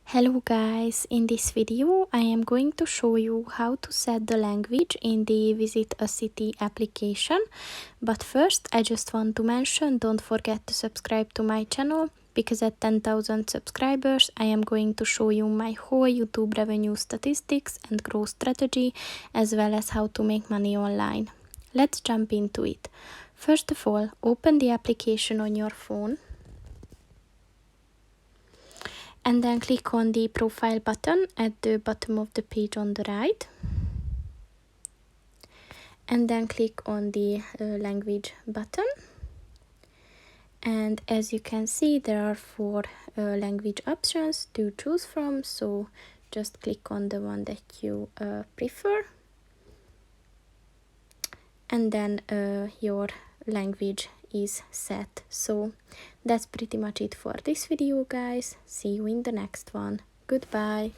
Hello guys, in this video I am going to show you how to set the language in the VisitACity application. But first I just want to mention, don't forget to subscribe to my channel, because at 10,000 subscribers I am going to show you my whole YouTube revenue statistics and growth strategy, as well as how to make money online. Let's jump into it. First of all, open the application on your phone. And then click on the profile button at the bottom of the page on the right. And then click on the language button. And as you can see, there are four language options to choose from. So just click on the one that you prefer. And then your language is set. So that's pretty much it for this video, guys. See you in the next one. Goodbye.